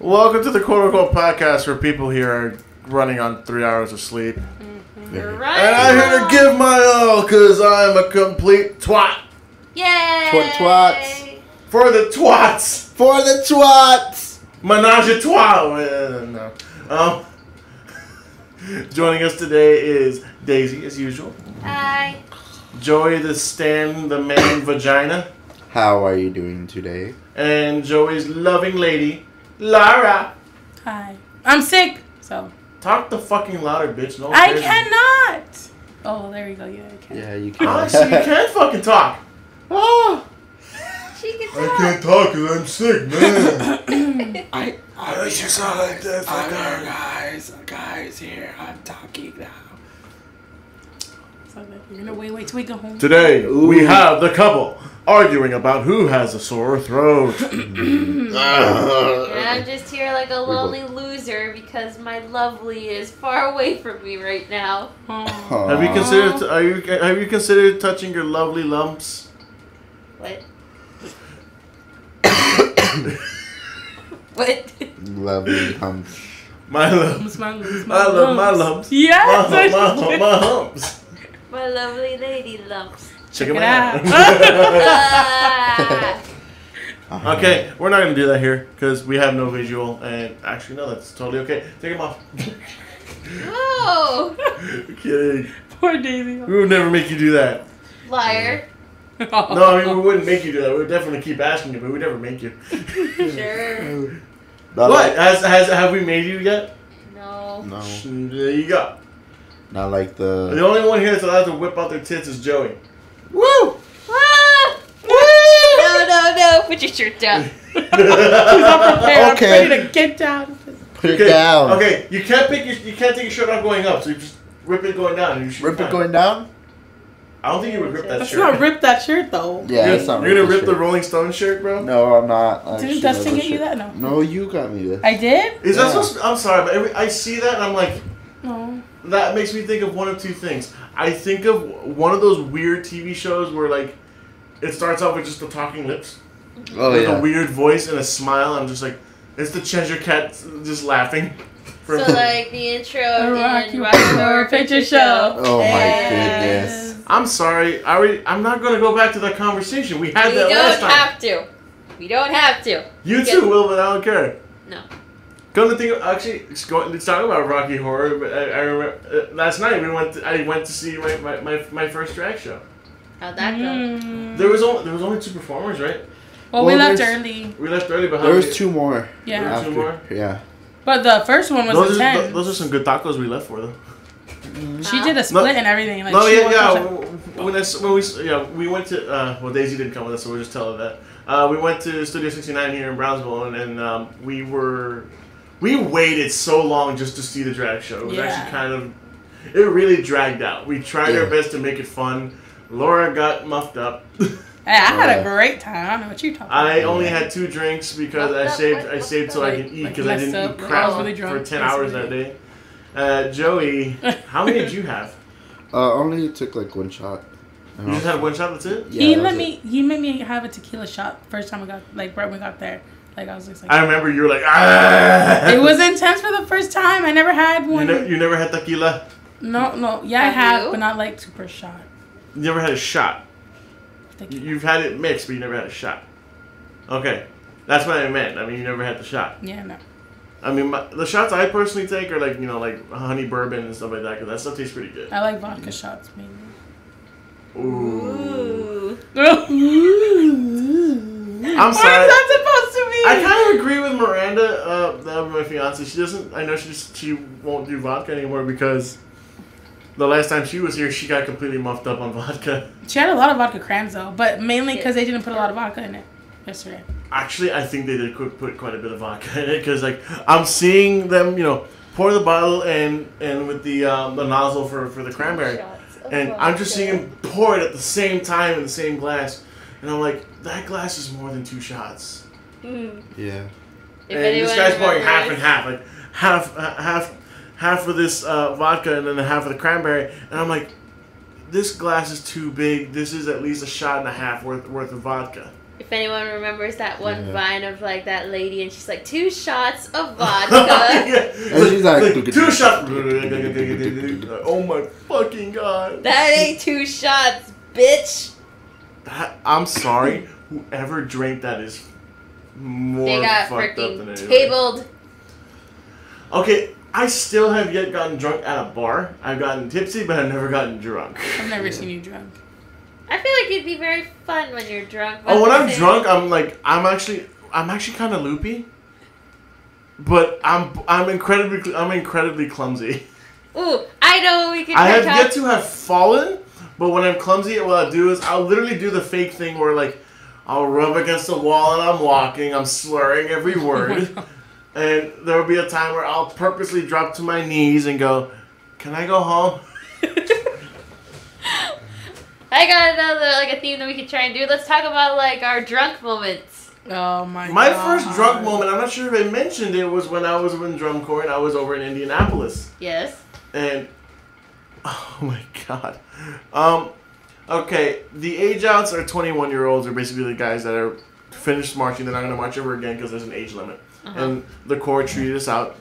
Welcome to the quote unquote podcast where people here are running on 3 hours of sleep. You're right. And I'm here to give my all because I'm a complete twat. Yay! Twats. For the twats. For the twats. Menage a trois. No. Joining us today is Daisy, as usual. Hi. Joey, the Stan, the man vagina. How are you doing today? And Joey's loving lady, Lara. Hi. I'm sick, so. Talk the fucking louder, bitch. No one I cares. cannot! Oh, there you go. Yeah, I can. Yeah, you can. Honestly, you can't fucking talk. Oh, She can I talk. can't talk because I'm sick, man. I wish you sound like this. guys, here. I'm talking now. So you're gonna wait till we go home. Today, we have the couple arguing about who has a sore throat. And I'm just here like a lonely loser because my lovely is far away from me right now. Oh. Have you considered touching your lovely lumps? What? What? Lovely humps. My lumps. My lumps, I love my lumps. Yes! My humps. My lovely lady lumps. Check it them out. Ah. Okay, we're not gonna do that here because we have no visual. And actually, no, that's totally okay. Take them off. Whoa! Kidding. Poor Daisy. We would never make you do that. Liar. No, I mean we wouldn't make you do that. We would definitely keep asking you, but we'd never make you. Sure. Not What? Like, Have we made you yet? No. no, There you go. not like The the. only one here that's allowed to whip out their tits is Joey. Woo! Ah! No. Put your shirt down. She's unprepared. Okay. I'm ready to get down. Put it down. Okay, you can't take your shirt off going up, so you just rip it going down. And you should Rip be it fine. going down? I don't think you would rip that Let's shirt. not rip that shirt though. Yeah, You're, it's not you're gonna rip the shirt. Rolling Stone shirt, bro? No, I'm not. Didn't Actually, Dustin no, get you shirt. that? No. No, you got me this. I did? Is that Yeah. supposed to, I'm sorry, but I see that and I'm like, No. that makes me think of one of two things. I think of one of those weird TV shows where like it starts off with just the talking lips, Oh, with yeah. a weird voice and a smile. I'm just like, it's the Cheshire Cat just laughing. So like the intro of Rocky the Rocky Horror Picture Show. Oh, my Yes. goodness. I'm sorry, I'm not gonna go back to that conversation. We had We that last don't time. have to. We don't have to. You Yes. too will, but I don't care. No. Come to think of, actually, let's talk about Rocky Horror. But I remember last night I went to see my first drag show. How'd that go? Mm. There was only two performers, right? Well, we Well, left there's- early. We left early, but how There was many- 2 more. Yeah. There were After. two more? Yeah. But the first one was Those a are, 10. those are some good tacos we left for though. She did a split and everything. Like, No, she yeah, walked yeah. outside. We went to well, Daisy didn't come with us, so we'll just tell her that. We went to Studio 69 here in Brownsville, and we waited so long just to see the drag show. It was Yeah. actually it really dragged out. We tried our Yeah. best to make it fun. Laura got muffed up. Hey, I had a great time. I don't know what you're talking about. I only had 2 drinks because I saved so I can eat because I didn't eat crap I was really drunk. for 10 hours that day. Joey, how many did you have? Only took like 1 shot. You just had 1 shot. That's it. Yeah, he that let was me. He made me have a tequila shot first time we got right when we got there. Like I was just like. I remember you were like, ah. It was intense for the first time. I never had one. You never had tequila? No. Yeah, I Have have, you? but not like super shot. You never had a shot. Tequila. You've had it mixed, but you never had a shot. Okay. That's what I meant. I mean, you never had the shot. Yeah, no. I mean, the shots I personally take are like, like honey bourbon and stuff like that, because that stuff tastes pretty good. I like vodka shots mainly. Ooh. Ooh. I'm What sorry. is that supposed to be? I kind of agree with Miranda, my fiance. She doesn't. I know she won't do vodka anymore because the last time she was here, she got completely muffed up on vodka. She had a lot of vodka crams though, but mainly because they didn't put a lot of vodka in it yesterday. Actually, I think they did put quite a bit of vodka in it because like I'm seeing them, pour the bottle and with the nozzle for the cranberry, and I'm just seeing them pour it at the same time in the same glass, and I'm like, that glass is more than 2 shots. Mm. Yeah. If And this anyone guy's pouring half remembers- and half, like half of this vodka and then half of the cranberry, and I'm like, this glass is too big. This is at least a shot and a half worth of vodka. If anyone remembers that one Yeah. vine of like that lady, and she's like 2 shots of vodka. And she's like, 2 shots. Oh my fucking god. That ain't 2 shots, bitch. I'm sorry. Whoever drank that is more They got fucked up than freaking anyone. tabled. Okay, I still have yet gotten drunk at a bar. I've gotten tipsy, but I've never gotten drunk. I've never seen you drunk. I feel like it'd be very fun when you're drunk. Oh, when I'm But drunk, I'm actually kind of loopy. But I'm incredibly clumsy. Ooh, I know we can. I have talk- yet to have fallen, but when I'm clumsy, what I'll do is I'll literally do the fake thing where like I'll rub against the wall and I'm walking, I'm slurring every word, and there will be a time where I'll purposely drop to my knees and go, "Can I go home?" I got another a theme that we could try and do. Let's talk about our drunk moments. Oh my god. My first drunk moment, I'm not sure if I mentioned it, was when I was in drum corps and I was over in Indianapolis. Yes. And oh my god. Okay, the age outs are 21-year-olds, are basically the guys that are finished marching. They're not going to march ever again because there's an age limit. And the Corps treated us out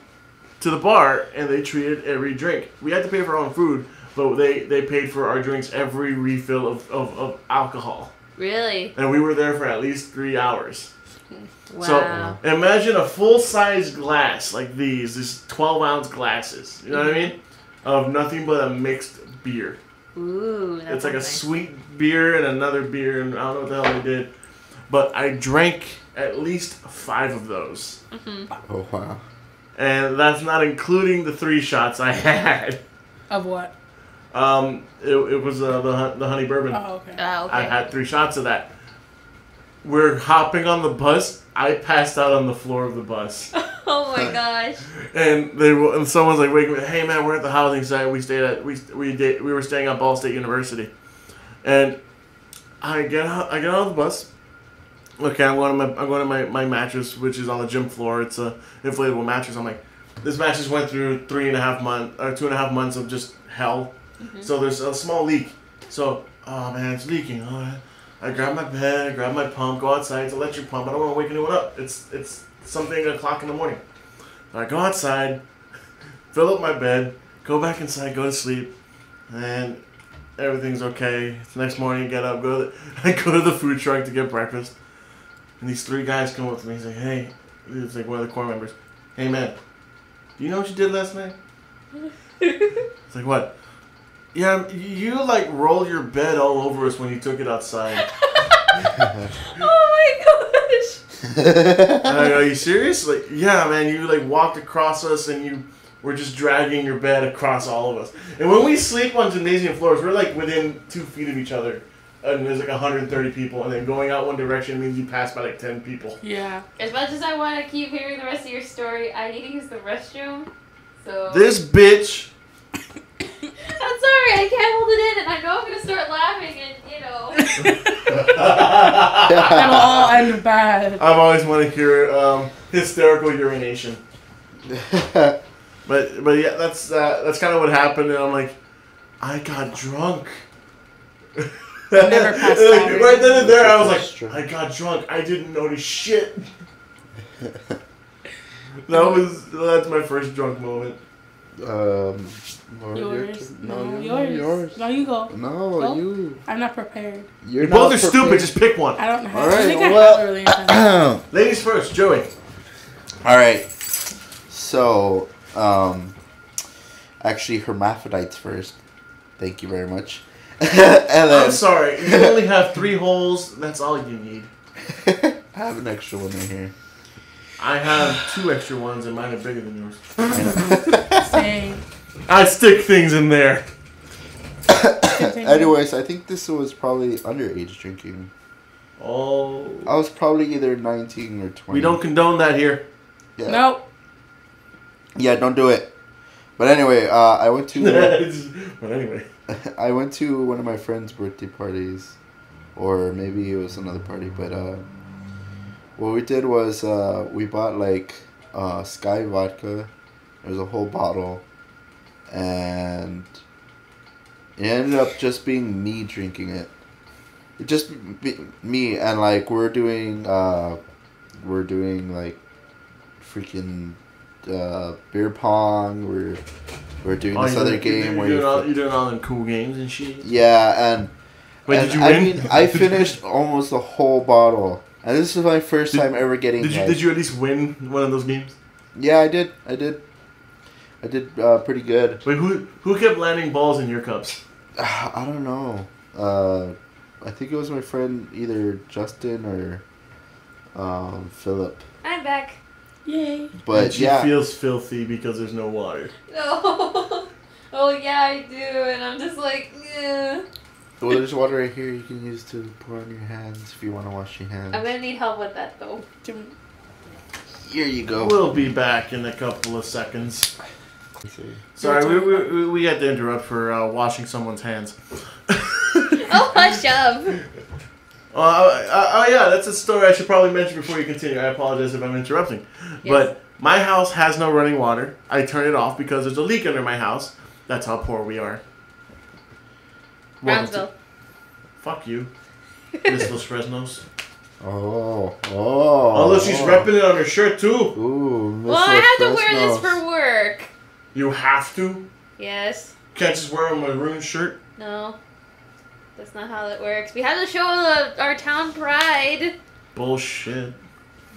to the bar, and they treated every drink. We had to pay for our own food, but they paid for our drinks every refill of alcohol. Really? And we were there for at least 3 hours. Wow. So imagine a full-size glass like these 12-ounce glasses, you know what I mean? Of nothing but a mixed beer. Ooh, that's It's like a nice. sweet beer and another beer, and I don't know what the hell they did. But I drank at least 5 of those. oh wow. And that's not including the 3 shots I had. Of what? It was the honey bourbon. Oh, okay. Oh, okay. I had 3 shots of that. We're hopping on the bus. I passed out on the floor of the bus. Oh my gosh. And someone's like, "Wait, hey man, we're at the housing site. We were staying at Ball State University." And I get out of the bus. Okay, I'm going to my mattress, which is on the gym floor. It's a inflatable mattress. I'm like, this mattress went through 2.5 months of just hell. So there's a small leak. So, oh man, it's leaking. Oh, I grab my bed, I grab my pump, go outside. It's an electric pump. I don't want to wake anyone up. It's something o'clock in the morning. So I go outside, fill up my bed, go back inside, go to sleep, and everything's okay. The next morning, get up, I go to the food truck to get breakfast, and these 3 guys come up to me and say, "Hey," it's like one of the Corps members, "Hey man, do you know what you did last night?" It's like, "What?" "Yeah, you rolled your bed all over us when you took it outside." Oh my gosh. And I go, "Are you serious?" Like, "Yeah, man, you walked across us and you were just dragging your bed across all of us." And when we sleep on gymnasium floors, we're within 2 feet of each other. And there's 130 people, and then going out one direction means you pass by 10 people. Yeah. As much as I want to keep hearing the rest of your story, I need to use the restroom. So This bitch. I'm sorry, I can't hold it in, and I know I'm gonna start laughing, and That'll all end bad. I've always wanted to hear hysterical urination. But yeah, that's kind of what happened, and I'm like, I got drunk. Never passed out. Right then and there, I was like, Drunk. I got drunk. I didn't notice shit. That's my first drunk moment. Laura, your Yours. turn. No, yours. yours. No, you go. No, Go. you. I'm not prepared. You're Both not are stupid. prepared. Just pick one. I don't have. All right, I think I well- have early in time. Ladies first, Joey. All right. So, actually, hermaphrodites first. Thank you very much. And I'm then sorry. You only have 3 holes. That's all you need. I have an extra one right here. I have 2 extra ones, and mine are bigger than yours. Same. I stick things in there. Continue. Anyways, I think this was probably underage drinking. Oh. I was probably either 19 or 20. We don't condone that here. Yeah. Nope. Yeah, don't do it. But anyway, I went to But anyway. I went to one of my friend's birthday parties, or maybe it was another party. But what we did was we bought Sky vodka. There was a whole bottle, and it ended up just being me drinking it. just me and like we're doing like freaking beer pong. We're doing this other game where you're doing all them cool games and shit. Yeah, and wait, did you win? I mean, I finished almost the whole bottle, and this is my first time ever getting. Did you at least win one of those games? Yeah, I did pretty good. Wait, who kept landing balls in your cups? I don't know. I think it was my friend either Justin or Philip. I'm back. Yay. But and she feels filthy because there's no water. No. Oh yeah, I do, and I'm just like, yeah. Well, there's water right here you can use to pour on your hands if you want to wash your hands. I'm gonna need help with that though. Here you go. We'll be back in a couple of seconds. Sorry, we had to interrupt for washing someone's hands. Oh, hush up. Oh yeah, that's a story I should probably mention before you continue. I apologize if I'm interrupting. Yes. But my house has no running water. I turn it off because there's a leak under my house. That's how poor we are. Brownsville. Fuck you, Miss Los Fresnos. Oh. Although she's repping it on her shirt too. Ooh, Miss Well, I have to wear this for work. You have to? Yes. Can't just wear a maroon shirt? No. That's not how that works. We have to show our town pride. Bullshit.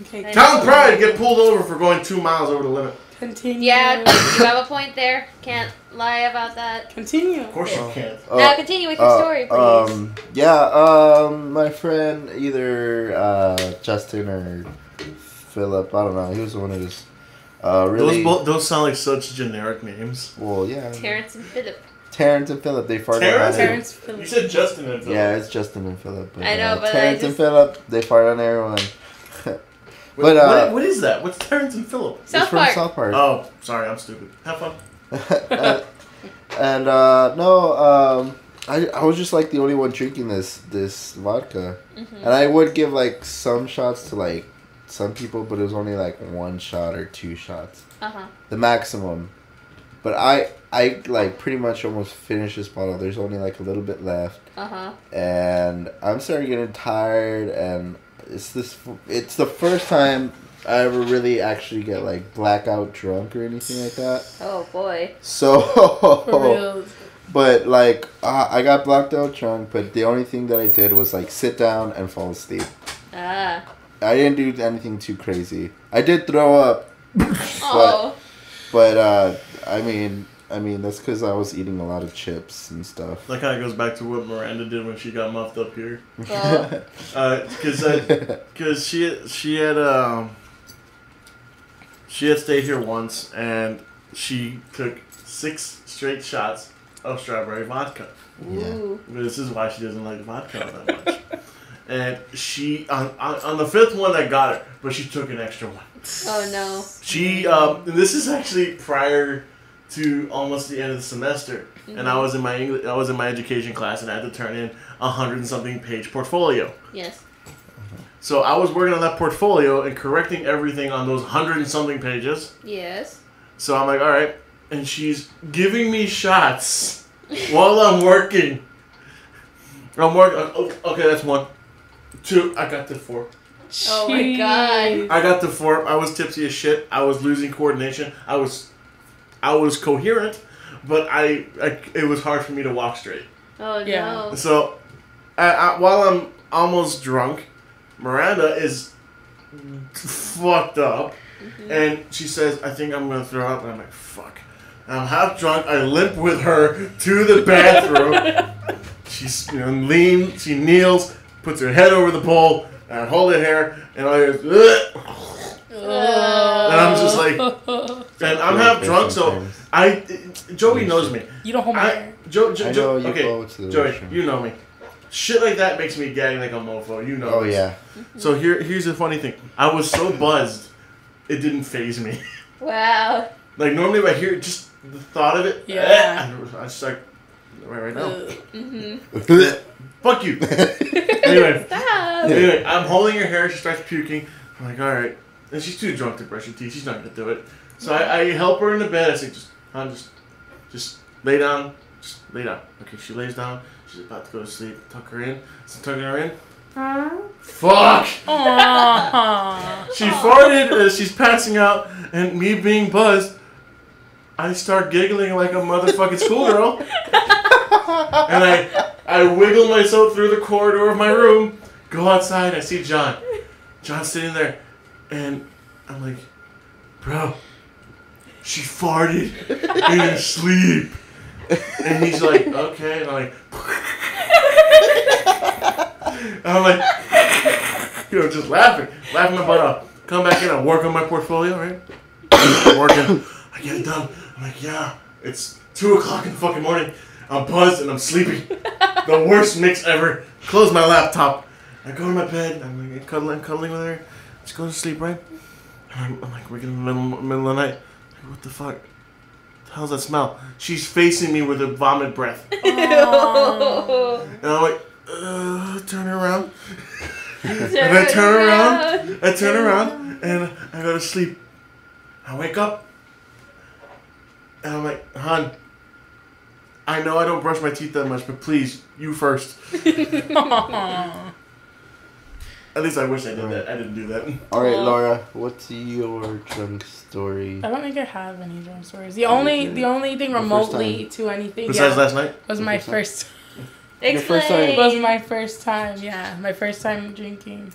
Okay. Town pride! Get pulled over for going 2 miles over the limit. Continue. Yeah, you have a point there. Can't lie about that. Continue. Of course you can't. Now continue with your story, please. My friend, either Justin or Philip, I don't know, he was the one who was really... Those sound like such generic names. Well, yeah. Terrence and Philip. Terrence and Philip, they farted Terrence on Philip. You said Justin and Philip. Yeah, it's Justin and Philip. But, I know, but Terrence and Philip, they fart on everyone. But what is that? What's Terrence and Philip? South Park. South Park. Oh, sorry, I'm stupid. Have fun. I was just like the only one drinking this vodka, and I would give like some shots to like some people, but it was only like 1 shot or 2 shots, the maximum. But I like pretty much almost finished this bottle. There's only like a little bit left, and I'm starting getting tired, and it's the first time I ever really actually get like blackout drunk or anything like that. Oh boy. So, For real. but like I got blacked out drunk, but the only thing that I did was like sit down and fall asleep. I didn't do anything too crazy. I did throw up, but I mean that's because I was eating a lot of chips and stuff. That kind of goes back to what Miranda did when she got muffed up here. Well. Because she had stayed here once and she took 6 straight shots of strawberry vodka. Ooh. This is why she doesn't like vodka that much. And she on the 5th one I got her, but she took an extra one. Oh no. She and this is actually prior to almost the end of the semester, and I was in my education class, and I had to turn in 100-something page portfolio. Yes. So I was working on that portfolio and correcting everything on those 100-something pages. Yes. So I'm like, all right, and she's giving me shots while I'm working. Okay, that's 1, 2. I got to 4. Oh my god. I got to 4. I was tipsy as shit. I was losing coordination. I was coherent, but it was hard for me to walk straight. Oh no. So, while I'm almost drunk, Miranda is fucked up, and she says, "I think I'm gonna throw up." And I'm like, "Fuck!" And I'm half drunk. I limp with her to the bathroom. She's lean. She kneels, puts her head over the pole, and I hold her hair, and I go, and I'm just like, and I'm half drunk, so Joey knows me. You don't hold my hair. Joey, you know me. Shit like that makes me gag like a mofo. You know. Oh this. yeah. So here's the funny thing. I was so buzzed, it didn't faze me. Wow. Like normally, if I hear just the thought of it, Yeah. I start right now. Mm-hmm. Fuck you. Anyway. Stop. Anyway, I'm holding her hair. She starts puking. I'm like, all right. And she's too drunk to brush her teeth. She's not gonna do it. So I help her in the bed. I say, just lay down. Just lay down. Okay, she lays down. She's about to go to sleep. Tuck her in. So tucking her in. Fuck! Aww. She farted as she's passing out, and me being buzzed, I start giggling like a motherfucking schoolgirl. And I wiggle myself through the corridor of my room, go outside, I see John. John's sitting there, and I'm like, bro, she farted in her sleep. And he's like, okay. And I'm like, just laughing my butt off. Come back in, I work on my portfolio, right? I'm working, I get it done. I'm like, yeah, it's 2 o'clock in the fucking morning. I'm buzzed and I'm sleepy. The worst mix ever. Close my laptop. I go to my bed. I'm like cuddling with her. Just go to sleep, right? And I'm like, we're in the middle of the night. Like, what the fuck? The hell's that smell? She's facing me with a vomit breath. Oh. And I'm like, turn around. And I turn around and I go to sleep. I wake up and I'm like, hon, I know I don't brush my teeth that much, but please, you first. At least I wish I did that. I didn't do that. Alright, Laura, what's your drunk story? I don't think I have any drunk stories. The only thing remotely to anything besides last night was my first. Explain. It was my first time. Yeah, my first time drinking,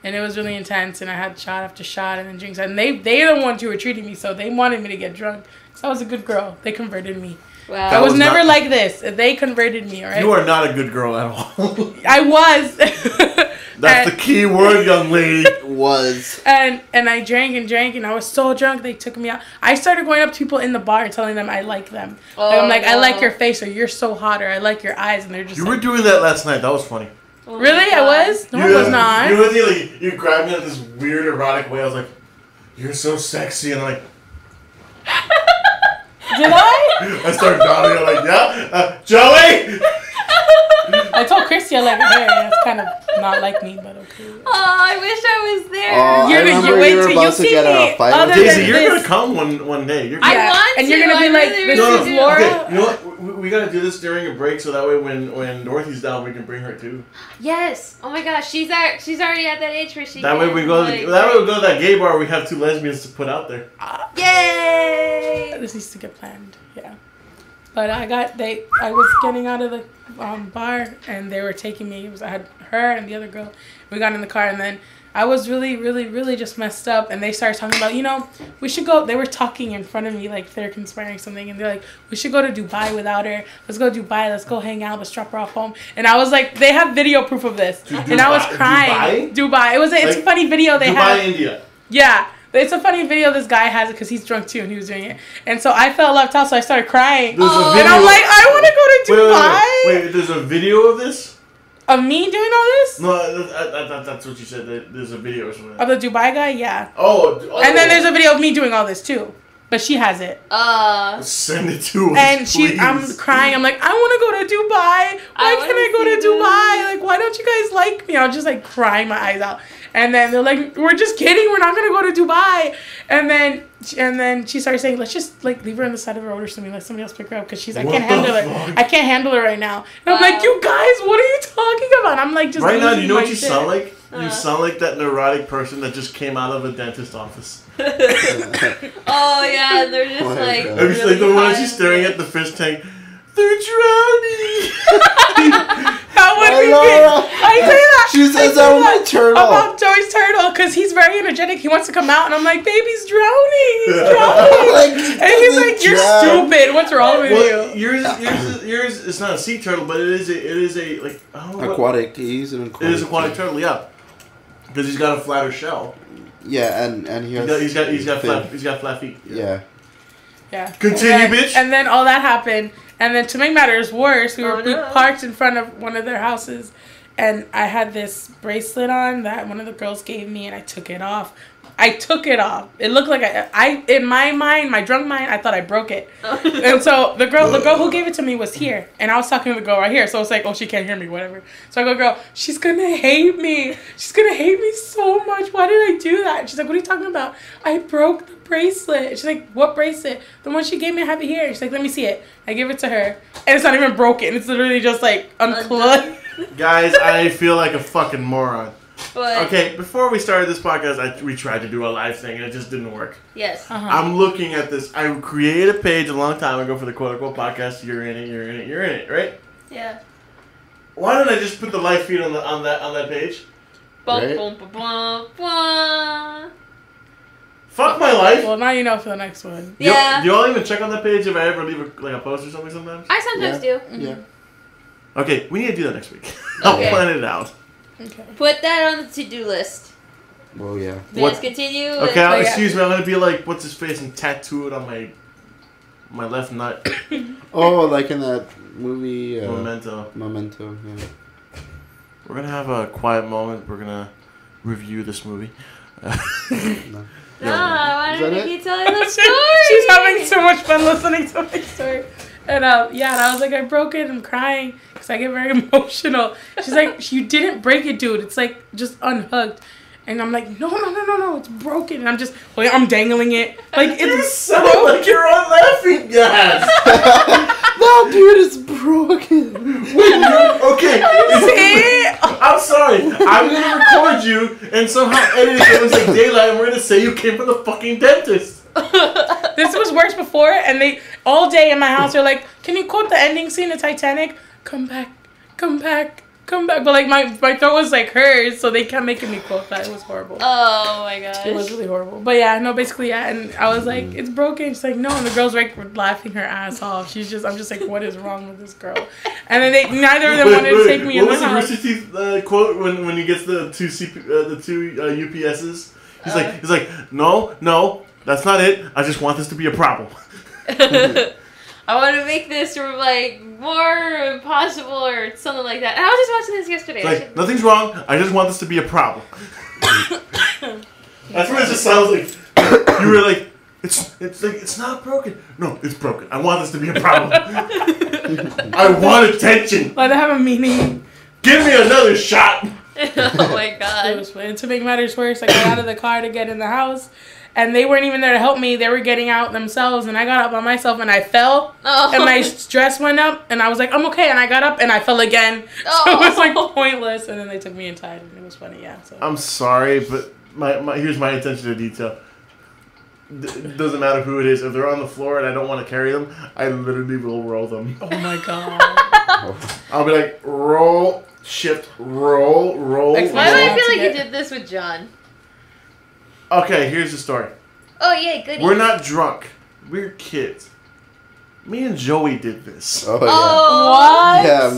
and it was really intense. And I had shot after shot and then drinks. And they're the ones who were treating me, so they wanted me to get drunk. So I was a good girl. They converted me. Wow. I was never like this. They converted me. All right. You are not a good girl at all. I was. That's the key word, young lady. Was. And I drank and I was so drunk they took me out. I started going up to people in the bar and telling them I like them. Like, I'm like, I like your face, or you're so hot, or I like your eyes, and they're just. You were doing that last night. That was funny. Oh really? I was? No, I was not. You grabbed me in this weird erotic way. I was like, you're so sexy, and I'm like. Did I? I started nodding. I'm like, yeah, Joey. I told Christy I like her hair. That's kind of not like me, but okay. Oh, I wish I was there. Oh, I remember you were about to get in a fight. Daisy, you're gonna come one day. I want to. And you're gonna be like, this is Laura. Okay, you know what? We gotta do this during a break, so that way when Dorothy's down, we can bring her too. Yes. Oh my gosh, she's already at that age where she. That way we go. That way we go to that gay bar. We have 2 lesbians to put out there. Yay! This needs to get planned. Yeah. But I was getting out of the bar, and they were taking me. I had her and the other girl. We got in the car, and then I was really, really, really just messed up. And they started talking about, we should go. They were talking in front of me like they're conspiring something, and they're like, we should go to Dubai without her. Let's go to Dubai. Let's go hang out. Let's drop her off home. And I was like, they have video proof of this, and I was crying. Dubai. It's a funny video they have. Dubai, India. Yeah. It's a funny video this guy has it because he's drunk too and he was doing it. And so I felt left out, so I started crying. And I'm like, I want to go to Dubai. Wait, there's a video of this? Of me doing all this? No, that's what you said. There's a video or something. Of the Dubai guy? Yeah. Oh. And then there's a video of me doing all this too. But she has it. Send it to us, and please. I'm crying. I'm like, I want to go to Dubai. Why can't I go to Dubai? Like, why don't you guys like me? I was just like crying my eyes out. And then they're like, we're just kidding. We're not going to go to Dubai. And then she started saying, let's just like leave her on the side of the road or something. Let somebody else pick her up because I can't handle her. I can't handle her right now. And I'm like, you guys, what are you talking about? I'm like, just right now. Do you know what you shit. sound like? You sound like that neurotic person that just came out of a dentist office. Oh yeah, they're just like. Have you seen like the one she's staring at the fish tank? They're drowning. That would be good. I say that. She says that with my turtle. About Joey's turtle, because he's very energetic. He wants to come out, and I'm like, baby's drowning. He's drowning. And he's like, you're stupid. What's wrong with you? Yours is not a sea turtle, but it is a like I don't know aquatic. He's an aquatic. It is aquatic turtle, yeah. Because he's got a flatter shell. Yeah, and he's got flat feet. Yeah. Yeah. Continue, bitch. And then all that happened. And then to make matters worse, we parked in front of one of their houses, and I had this bracelet on that one of the girls gave me, and I took it off. It looked like I in my mind, my drunk mind, I thought I broke it. And so the girl who gave it to me was here, and I was talking to the girl right here. So it's like, oh, she can't hear me, whatever. So I go, girl, she's gonna hate me. She's gonna hate me so much. Why did I do that? And she's like, what are you talking about? I broke the bracelet. She's like, what bracelet? The one she gave me, I have it here. She's like, let me see it. I give it to her, and it's not even broken. It's literally just like uncluttered. Guys, I feel like a fucking moron. But, okay, before we started this podcast, we tried to do a live thing and it just didn't work. Yes. I'm looking at this. I created a page a long time ago for the Quote Unquote podcast. You're in it, right? Yeah. Why don't I just put the live feed on that page? Bum, Right? bum, bum, bum, bum. Fuck my life. Well, now you know for the next one. Yeah. Do y'all even check on that page if I ever leave a post or something sometimes? I sometimes do. Yeah. Okay, we need to do that next week. I'll Okay. plan it out. Okay. Put that on the to-do list. Well, yeah. Let's continue. Okay, yeah. excuse me. I'm gonna be like, what's his face, and tattoo it on my left nut. Oh, like in that movie. Memento. Memento. Yeah. We're gonna have a quiet moment. We're gonna review this movie. No. Why Is that didn't it? you tell me the story? She's having so much fun listening to my story. And yeah, and I was like, I broke it. I'm crying because I get very emotional. She's like, you didn't break it, dude. It's like just unhooked. And I'm like, no, it's broken. And I'm dangling it. Like, You it's sound like you're on laughing gas. No, dude, it's broken. Okay, I'm sorry. I'm gonna record you and somehow edit it so it's like daylight, and we're gonna say you came from the fucking dentist. This was worse before, and they all day in my house are like, can you quote the ending scene of Titanic? Come back. But like my throat was like hers, so they kept making me quote that. It was horrible. Oh my gosh. It was really horrible. But yeah, no, basically, yeah. And I was like, it's broken. She's like, no. And the girls like were laughing her ass off. I'm just like, what is wrong with this girl? And then neither of them wanted to take me in What the was house. the Rooster Teeth quote when he gets the two UPSs? He's like, no, that's not it. I just want this to be a problem. I want to make this like more impossible or something like that. And I was just watching this yesterday. It's like, nothing's wrong. I just want this to be a problem. That's what it just sounds like. You were like, it's not broken. No, it's broken. I want this to be a problem. I want attention. Let it have a meaning. Give me another shot. Oh my It god. was fun. And to make matters worse, I got out of the car to get in the house. And they weren't even there to help me. They were getting out themselves. And I got up by myself and I fell. Oh. And my dress went up. And I was like, I'm okay. And I got up and I fell again. So it was like pointless. And then they took me inside. And it was funny, yeah. So. I'm sorry, but here's my attention to detail. It doesn't matter who it is. If they're on the floor and I don't want to carry them, I literally will roll them. Oh my god. I'll be like, roll, shift, roll. Why do Why I feel like Yeah. you did this with John? Okay, here's the story. Oh yeah, goody. We're not drunk. We're kids. Me and Joey did this. Oh, yeah. Oh. What? Yeah,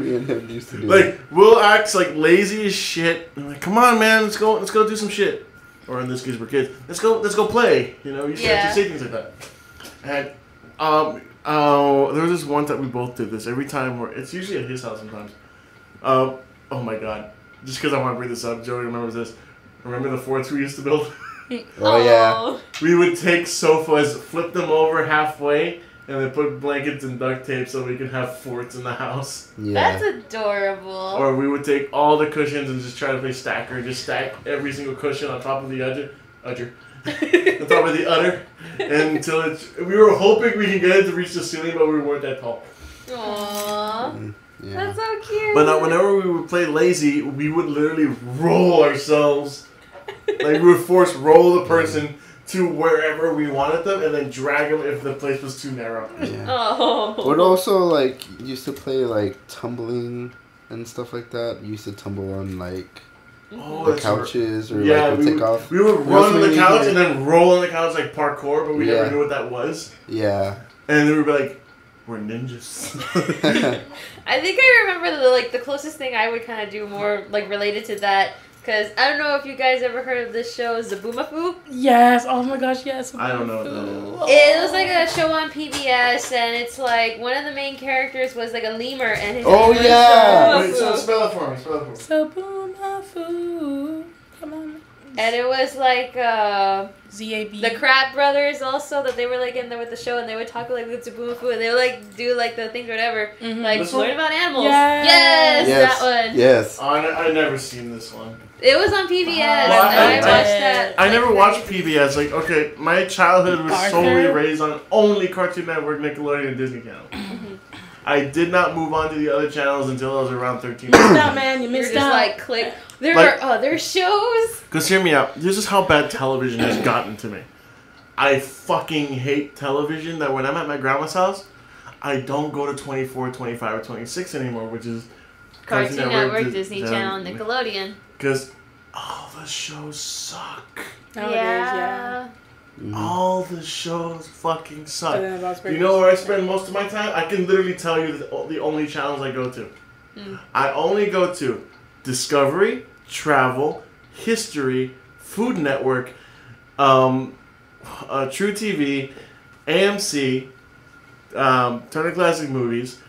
me and him used to do Like, we'll act like lazy as shit. And like, come on, man, let's go do some shit. Or in this case, we're kids. Let's go play. You know, you should have to say things like that. And there was this one time we both did this. Every time it's usually at his house sometimes. Oh my god! Just because I want to bring this up, Joey remembers this. Remember the forts we used to build? Oh, yeah. We would take sofas, flip them over halfway, and then put blankets and duct tape so we could have forts in the house. Yeah. That's adorable. Or we would take all the cushions and just try to play stacker, just stack every single cushion on top of the udder, on top of the udder, until we were hoping we could get it to reach the ceiling, but we weren't that tall. Aww. Yeah. That's so cute. But whenever we would play lazy, we would literally roll ourselves. Like, we would roll the person to wherever we wanted them and then drag them if the place was too narrow. Yeah. Oh. Would also, like, used to play, like, tumbling and stuff like that. You used to tumble on, like, Oh, the that's couches or, yeah, like, we take would, off. we would That's run on when the you couch hear- and then roll on the couch like parkour, but we Yeah. never knew what that was. Yeah. And then we'd be like, we're ninjas. I think I remember the closest thing I would kind of do more like related to that Because I don't know if you guys ever heard of this show, Zaboomafoo. Yes. Oh my gosh. Yes. I don't know what that is. It was like a show on PBS, and it's like one of the main characters was like a lemur, and his Oh, name was yeah. Wait, so Zaboomafoo. spell it for me. Spell it for me. Zaboomafoo. Come on. And it was like ZAB. the Crab Brothers also that they were like in there with the show, and they would talk like with Zaboomafoo, and they would like do like the things or whatever, Mhm. like This learn one? about animals. Yes. Yes, that one. Yes. I never seen this one. It was on PBS, Well, and I I- watched that. I never like, watched PBS. Like, okay, my childhood was Arthur? solely raised on only Cartoon Network, Nickelodeon, and Disney Channel. I did not move on to the other channels until I was around 13. You missed out, man. You You're missed just out. like click. There Like- are other shows. Because hear me out. This is how bad television has gotten to me. I fucking hate television that when I'm at my grandma's house, I don't go to 24, 25, or 26 anymore, which is Cartoon Network, Dis- Disney Channel, Nickelodeon. Because all the shows suck. Nowadays, yeah. All the shows fucking suck. Other than Bob's You Burgers. know where I spend most of my time? I can literally tell you the only channels I go to. I only go to Discovery, Travel, History, Food Network, True TV, AMC, Turner Classic Movies,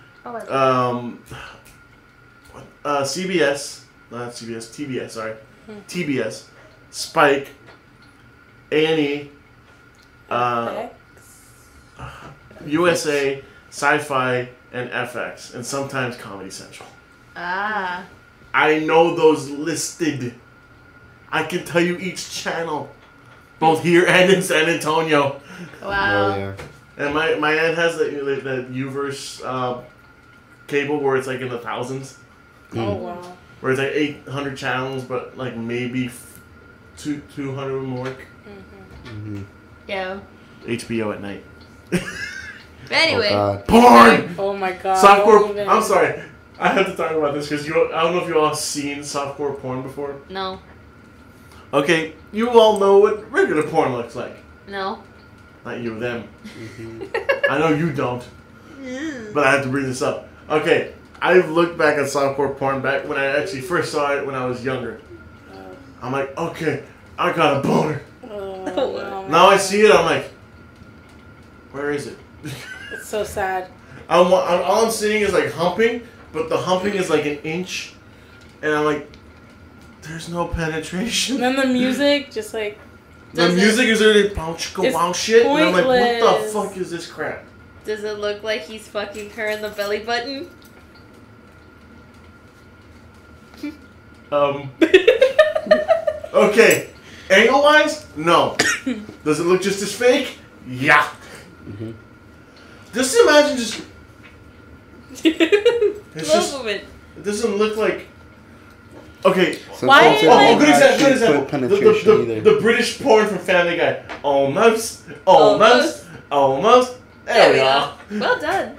CBS, not CBS, TBS, sorry, TBS, Spike, A&E, USA, Sci-Fi, and FX, and sometimes Comedy Central. Ah. I know those listed. I can tell you each channel, both here and in San Antonio. Wow. Oh, yeah. And my aunt has that Uverse cable where it's like in the thousands, Oh, wow. where it's like 800 channels, but like maybe 200 more. Mm-hmm. Yeah. HBO at night. But anyway. Oh, God. Porn! Oh my god. Softcore. Don't even- I'm sorry. I have to talk about this because I don't know if you all have seen softcore porn before. No. Okay, you all know what regular porn looks like. No. Not you, them. I know you don't. But I have to bring this up. Okay, I've looked back at softcore porn back when I actually first saw it when I was younger. I'm like, okay, I got a boner. Oh, no, Now I man. see it, I'm like, where is it? It's so sad. all I'm seeing is like humping, but the humping is like an inch. And I'm like, there's no penetration. And then the music, just like, The music is really bounce, go It's bounce shit. And I'm like, what the pointless. fuck is this crap? Does it look like he's fucking her in the belly button? Okay. Angle wise, no. Does it look just as fake? Yeah. Just imagine just. It's Slow just. movement. It doesn't look like. Okay. Why, Sometimes it like- won't Good example. Good actually example. put penetration either. The British porn from Family Guy. Almost. There we are. Well done.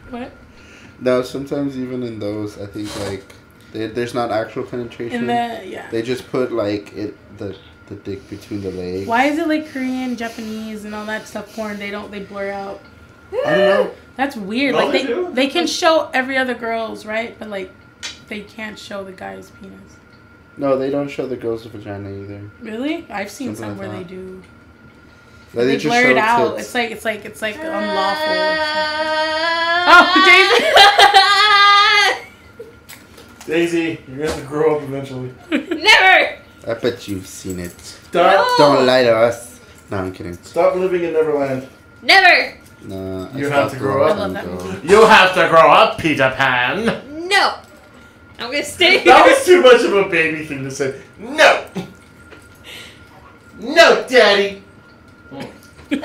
what? No, sometimes even in those, I think like there's not actual penetration. In the, yeah. They just put like the dick between the legs. Why is it like Korean, Japanese, and all that stuff porn? They blur out. I don't know. That's weird. No, Like they do. they can show every other girl's, right? But like they can't show the guy's penis. No, they don't show the girl's vagina either. Really? I've seen Something some like where that. they do. Like, They just blur show it out. tits. It's like unlawful. Daisy, you're gonna have to grow up eventually. Never. I bet you've seen it. Stop. Don't lie to us. No, I'm kidding. Stop living in Neverland. Never. No, You have to grow up. I love that movie. You have to grow up, Peter Pan. No. I'm gonna stay here. That was too much of a baby thing to say. No. No, Daddy. It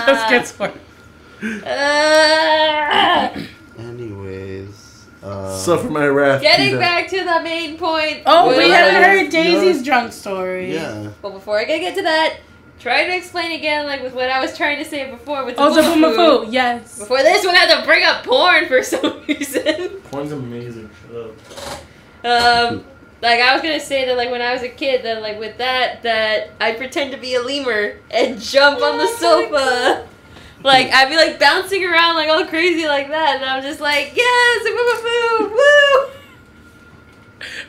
just gets worse. Anyways, Suffer my wrath. Getting Peter. back to the main point. Oh, Will we I- haven't heard Daisy's drunk story. yeah. Well, before I get to that, try to explain again, like with what I was trying to say before with the Oh, Zaboomafoo. Zaboomafoo. Yes. Before this one, I had to bring up porn for some reason. Porn's amazing. Shut up. Like I was gonna say that, like when I was a kid, that like with that I pretend to be a lemur and jump on the sofa. Like I'd be like bouncing around like all crazy like that, and I'm just like, yes, Zaboomafoo, woo!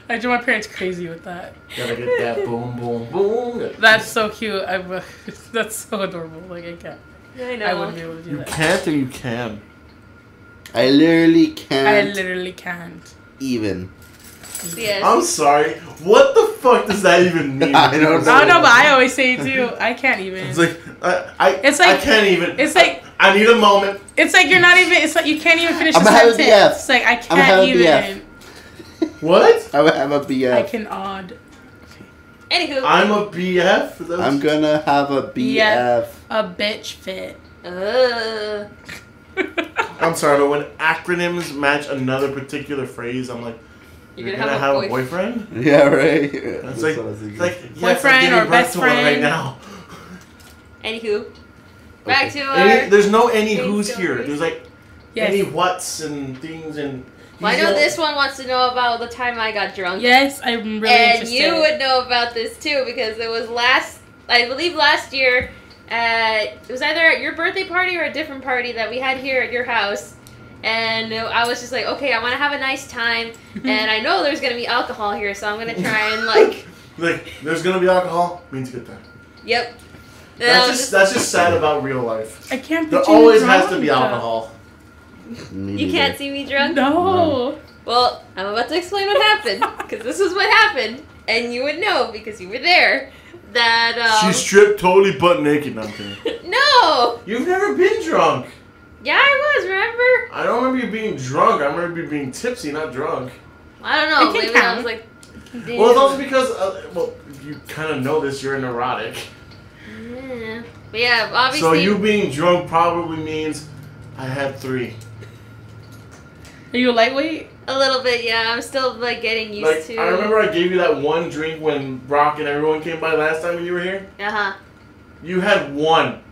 I drove my parents crazy with that. Gotta get that boom, boom, boom. That's so cute. That's so adorable. Like, I can't. I know. I wouldn't be able to do You that. can't or you can. I literally I can't literally can't. even. Yes. I'm sorry. What the fuck does that even mean? I don't know. I don't know, but I always say it too. I can't even. It's like It's I like- can't even. it's like- I need a moment. It's like you're not even. It's like you can't even finish I'm the gonna have a sentence. BF. It's like I I'm gonna have can't a even. What? I would have a BF. I can odd. Anywho. I'm a BF. Is that what I'm you- gonna have a BF. A bitch fit. I'm sorry, but when acronyms match another particular phrase, I'm like, you're gonna have a boyfriend? Yeah, right. It's That's like, what I was thinking. yes, Boyfriend I'm giving or birth best to one right friend. now. Anywho. Back Okay. to our. There's no any main who's story. here. There's like Yes. any whats and things and. Well, I he's know the- this one wants to know about the time I got drunk. Yes, I'm really and interested. you would know about this too because it was I believe last year it was either at your birthday party or a different party that we had here at your house. And I was just like, okay, I want to have a nice time, and I know there's gonna be alcohol here, so I'm gonna try and like, Like, there's gonna be alcohol, means good time. yep. And I was That's just sad about real life. I can't. There picture you always has to drunk. be alcohol. Me you neither. can't see me drunk. No. Well, I'm about to explain what happened because this is what happened, and you would know because you were there. That She stripped totally butt naked. No, I'm kidding. no. You've never been drunk. Yeah, I was. Remember? I don't remember you being drunk. I remember you being tipsy, not drunk. I don't know. It can Maybe I count. was like. Well, it's also because, you kind of know this. You're a neurotic. Yeah. But yeah, obviously. So you being drunk probably means I had 3. Are you a lightweight? A little bit, yeah. I'm still like getting used Like, to. I remember I gave you that one drink when Brock and everyone came by last time when you were here. Uh huh. You had 1,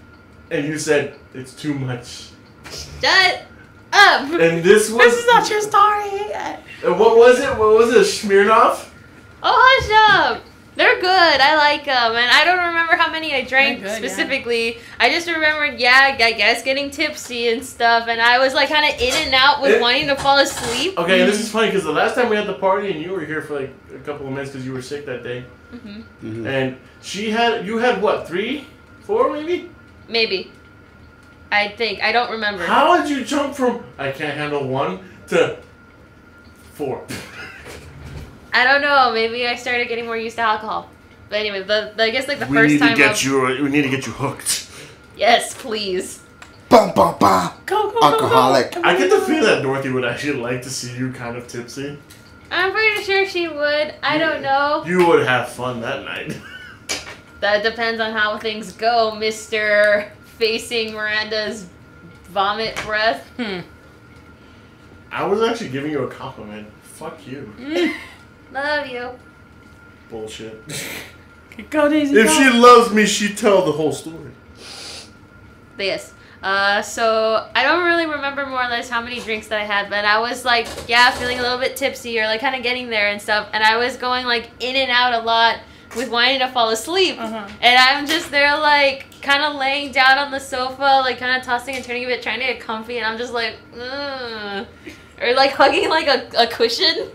and you said it's too much. Shut up. And this was. This is not your story. And what was it? What was it? Smirnoff? Oh, hush up. They're good. I like them, and I don't remember how many I drank They're good, specifically. I just remembered, I guess getting tipsy and stuff, and I was like kind of in and out with wanting to fall asleep. Okay, and this is funny because the last time we had the party and you were here for like a couple of minutes because you were sick that day, Mm-hmm. and you had what, 3, 4 maybe? Maybe. I think. I don't remember. How did you jump from I can't handle 1 to 4? I don't know. Maybe I started getting more used to alcohol. But anyway, I guess like the first time. We need to get you hooked. Yes, please. Bum, bum, bum. Go, go, Alcoholic. Go, go. I get the feeling that Dorothy would actually like to see you kind of tipsy. I'm pretty sure she would. I don't know. You would have fun that night. That depends on how things go, Mr. Facing Miranda's vomit breath. I was actually giving you a compliment. Fuck you. Love you. Bullshit. Go, Daisy. If go. she loves me, she'd tell the whole story. But yes. So I don't really remember more or less how many drinks that I had, but I was like, feeling a little bit tipsy or like kind of getting there and stuff. And I was going like in and out a lot with wanting to fall asleep. Uh-huh. And I'm just there like kind of laying down on the sofa, like kind of tossing and turning a bit, trying to get comfy. And I'm just like, ugh. Or like hugging like a cushion.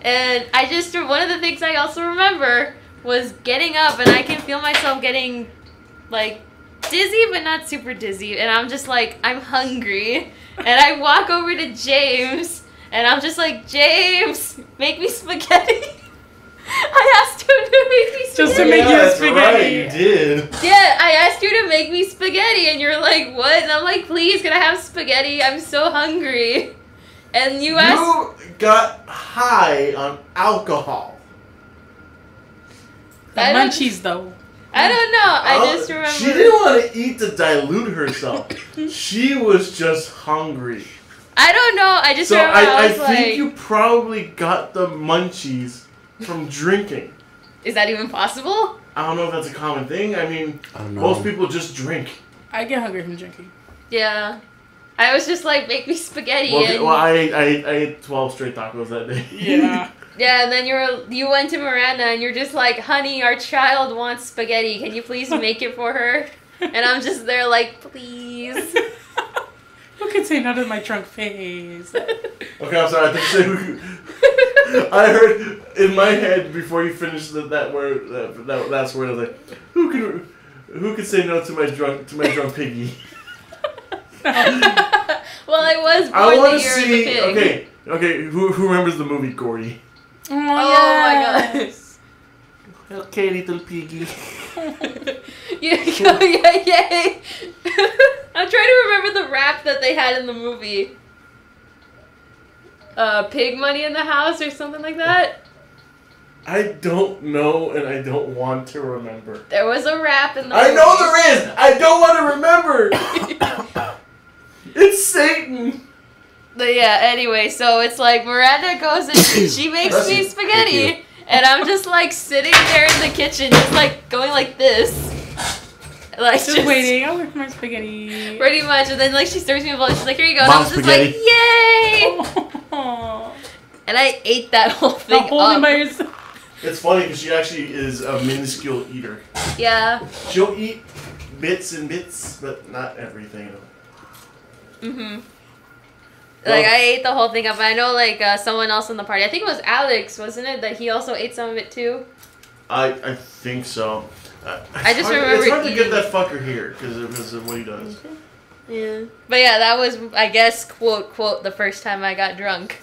And I just, one of the things I also remember was getting up and I can feel myself getting like dizzy but not super dizzy. And I'm just like, I'm hungry. And I walk over to James and I'm just like, James, make me spaghetti. I asked him to make me spaghetti. Just to make you that's spaghetti. Right, you did. Yeah, I asked you to make me spaghetti and you're like, what? And I'm like, please, can I have spaghetti? I'm so hungry. And you asked... You got high on alcohol. The I don't- munchies, though. I don't know. I just remember... She didn't want to eat to dilute herself. She was just hungry. I don't know. I just So remember I I was think like... you probably got the munchies from drinking. Is that even possible? I don't know if that's a common thing. I mean, I don't know. most people just drink. I get hungry from drinking. Yeah. I was just like, make me spaghetti. Well, and... I ate 12 straight tacos that day. Yeah. Yeah, and then you went to Miranda and you're just like, honey, our child wants spaghetti. Can you please make it for her? And I'm just there like, please. Who can say no to my drunk face? Okay, I'm sorry. I think I heard in my head before you finished that word, that last word. I was like, who could say no to my drunk piggy? Well, I was born I want the to year see. of the pig. Okay. Who remembers the movie Gordy? Oh, my god. Okay, little piggy. yeah. I'm trying to remember the rap that they had in the movie. Pig money in the house or something like that. I don't know, and I don't want to remember. There was a rap in the I movie. know there is. I don't want to remember. It's Satan. But yeah, anyway, so it's like Miranda goes and she makes me spaghetti. And I'm just like sitting there in the kitchen, just like going like this. Like Just waiting. I'll wait for my spaghetti. Pretty much. And then like she serves me a bowl. She's like, here you go. And Mom's I'm just spaghetti. like, yay! Oh. And I ate that whole thing Holding up. by yourself. It's funny because she actually is a minuscule eater. Yeah. She'll eat bits and bits, but not everything. Mhm. Like I ate the whole thing up. I know like someone else in the party. I think it was Alex, wasn't it? That he also ate some of it too. I think so. I just remember it's hard to eating. get that fucker here because of what he does. Yeah. But yeah, that was I guess quote the first time I got drunk.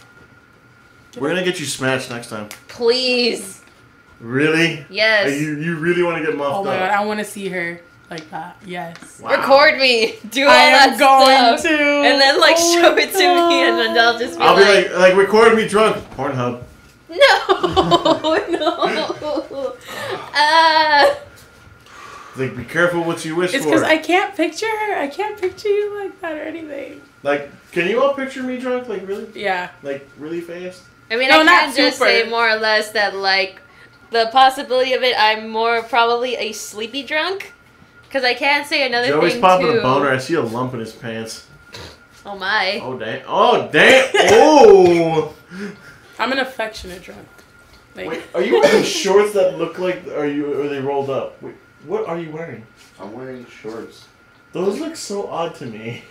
We're gonna get you smashed next time. Please. Really? Yes. You really want to get muffed Oh my god, up? I want to see her like that. Yes. Wow. Record me. Do all I that am going stuff. to. And then like Oh show my it to me and then I'll just be I'll be like record me drunk. Pornhub. no. Like, be careful what you wish It's for. because I can't picture her. I can't picture you like that or anything. Like, can you all picture me drunk? Like, really? Yeah. Like, really fast? I mean, No, I not can just super. say more or less that, like, the possibility of it, I'm more probably a sleepy drunk. Because I can't say another Joey's thing, popping too. a boner. I see a lump in his pants. Oh, my. Oh, damn. Oh, damn. Oh! I'm an affectionate drunk. Like, Wait, are you wearing shorts that look like, are they rolled up? Wait, what are you wearing? I'm wearing shorts. Those look so odd to me.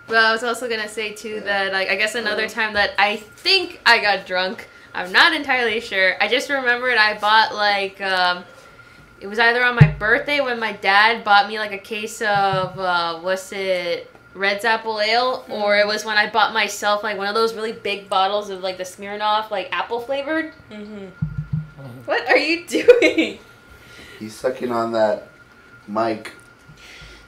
Well, I was also going to say, too, that, like, I guess another time that I think I got drunk. I'm not entirely sure. I just remembered I bought, like, it was either on my birthday when my dad bought me, like, a case of, Red's Apple Ale, or it was when I bought myself, like, one of those really big bottles of, like, the Smirnoff, like, apple flavored. mm-hmm. What are you doing? He's sucking on that mic.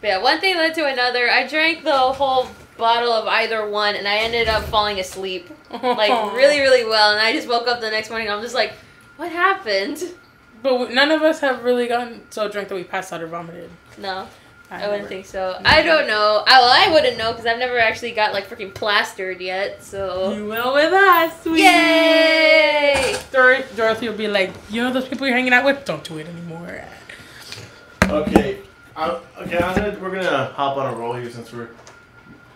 But yeah, one thing led to another. I drank the whole bottle of either one, and I ended up falling asleep, like, really, really well, and I just woke up the next morning, and I'm just like, what happened? But none of us have really gotten so drunk that we passed out or vomited. No. I never. wouldn't think so. I don't know. I wouldn't know because I've never actually got like freaking plastered yet. So You will with us. yay! Dorothy will be like, you know those people you're hanging out with? Don't do it anymore. Okay. We're gonna hop on a roll here since we're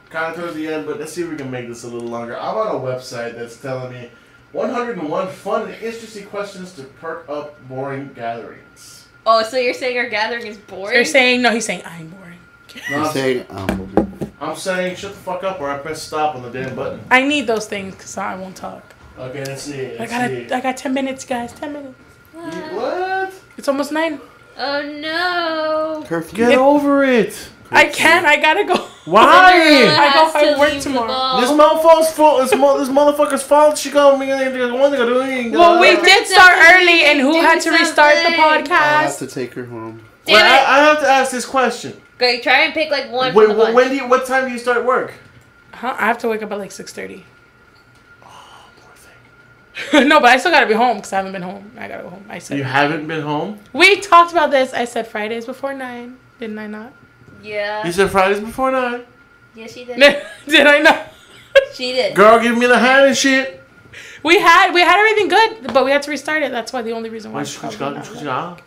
kind of towards the end, but let's see if we can make this a little longer. I'm on a website that's telling me 101 fun and interesting questions to perk up boring gatherings. Oh, so you're saying our gathering is boring? He's saying I'm boring. No, He's saying, I'm saying shut the fuck up or I press stop on the damn button. I need those things because I won't talk. Okay, let's see. I got 10 minutes, guys. 10 minutes. What? It's almost 9. Oh no! curfew. Get over it. I can't. I gotta go. Why? Cinderella I go has I to work leave the tomorrow. ball. This motherfucker's fault. This motherfucker's fault. She called me. Well, we Well, did start definitely early, and who do had to restart the something. I have podcast? to take her home. Damn Well, it! I have to ask this question. Okay, try and pick like one Wait, from the bunch. what time do you start work? Huh? I have to wake up at like 6:30. Oh, poor thing. No, but I still gotta be home because I haven't been home. I gotta go home. I said You haven't been home? we talked about this. I said Fridays before 9. Didn't I not? Yeah. You said Fridays before 9. Yeah, she did. Did I not? She did. Girl, give me the hand and shit. We had everything good, but we had to restart it. That's why the only reason why. Why it's should you probably go? not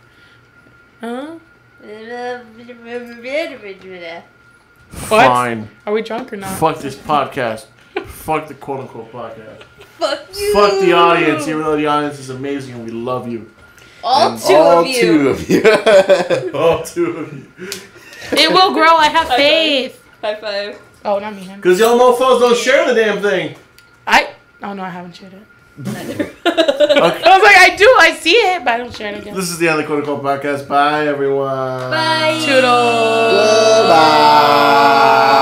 right. Huh? Fine. Are we drunk or not? Fuck this podcast. Fuck the quote unquote podcast. Fuck you. Fuck the audience, even though the audience is amazing and we love you. All And two All of you. 2 of you. All two of you. It will grow. I have faith. High five. Oh, not me. Him. Because y'all mofos don't share the damn thing. Oh no, I haven't shared it. Neither. Okay. I was like, I do. I see it, but I don't share it again. This is the Other Quote Unquote Podcast. Bye, everyone. Bye. Toodles. Goodbye.